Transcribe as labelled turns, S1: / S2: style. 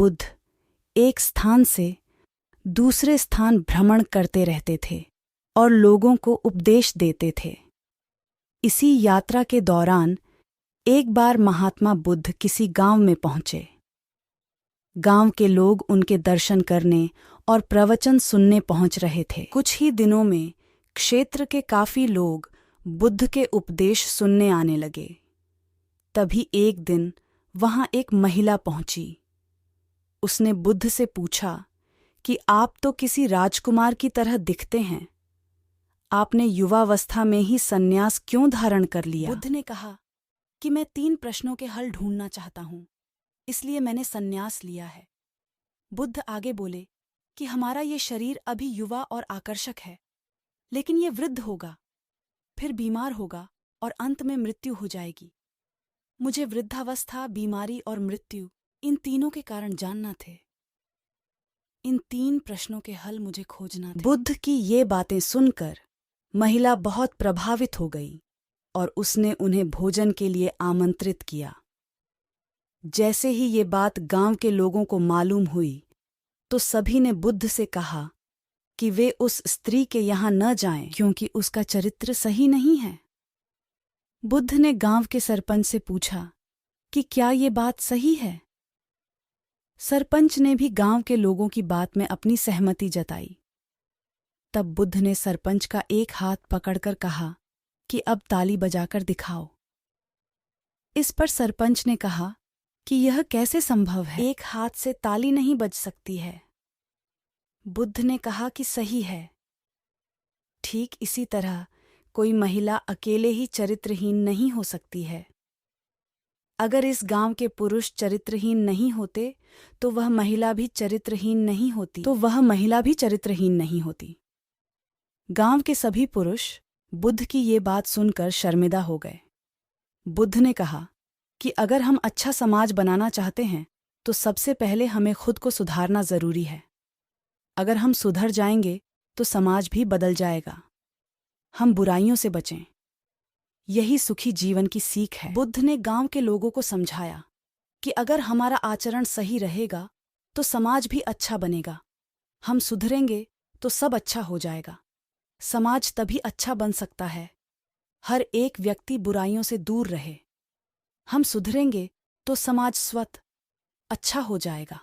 S1: बुद्ध एक स्थान से दूसरे स्थान भ्रमण करते रहते थे और लोगों को उपदेश देते थे। इसी यात्रा के दौरान एक बार महात्मा बुद्ध किसी गांव में पहुंचे। गांव के लोग उनके दर्शन करने और प्रवचन सुनने पहुंच रहे थे। कुछ ही दिनों में क्षेत्र के काफी लोग बुद्ध के उपदेश सुनने आने लगे। तभी एक दिन वहां एक महिला पहुंची। उसने बुद्ध से पूछा कि आप तो किसी राजकुमार की तरह दिखते हैं, आपने युवावस्था में ही संन्यास क्यों धारण कर लिया? बुद्ध ने कहा कि मैं 3 प्रश्नों के हल ढूंढना चाहता हूं, इसलिए मैंने संन्यास लिया है। बुद्ध आगे बोले कि हमारा ये शरीर अभी युवा और आकर्षक है, लेकिन ये वृद्ध होगा, फिर बीमार होगा और अंत में मृत्यु हो जाएगी। मुझे वृद्धावस्था, बीमारी और मृत्यु, इन तीनों के कारण जानना थे। इन 3 प्रश्नों के हल मुझे खोजना थे। बुद्ध की ये बातें सुनकर महिला बहुत प्रभावित हो गई और उसने उन्हें भोजन के लिए आमंत्रित किया। जैसे ही ये बात गांव के लोगों को मालूम हुई तो सभी ने बुद्ध से कहा कि वे उस स्त्री के यहाँ न जाएं, क्योंकि उसका चरित्र सही नहीं है। बुद्ध ने गांव के सरपंच से पूछा कि क्या ये बात सही है? सरपंच ने भी गांव के लोगों की बात में अपनी सहमति जताई। तब बुद्ध ने सरपंच का एक हाथ पकड़कर कहा कि अब ताली बजाकर दिखाओ। इस पर सरपंच ने कहा कि यह कैसे संभव है? एक हाथ से ताली नहीं बज सकती है। बुद्ध ने कहा कि सही है। ठीक इसी तरह कोई महिला अकेले ही चरित्रहीन नहीं हो सकती है। अगर इस गांव के पुरुष चरित्रहीन नहीं होते तो वह महिला भी चरित्रहीन नहीं होती। गांव के सभी पुरुष बुद्ध की ये बात सुनकर शर्मिंदा हो गए। बुद्ध ने कहा कि अगर हम अच्छा समाज बनाना चाहते हैं तो सबसे पहले हमें खुद को सुधारना जरूरी है। अगर हम सुधर जाएंगे तो समाज भी बदल जाएगा। हम बुराइयों से बचें, यही सुखी जीवन की सीख है। बुद्ध ने गांव के लोगों को समझाया कि अगर हमारा आचरण सही रहेगा तो समाज भी अच्छा बनेगा। हम सुधरेंगे तो सब अच्छा हो जाएगा। समाज तभी अच्छा बन सकता है हर एक व्यक्ति बुराइयों से दूर रहे। हम सुधरेंगे तो समाज स्वतः अच्छा हो जाएगा।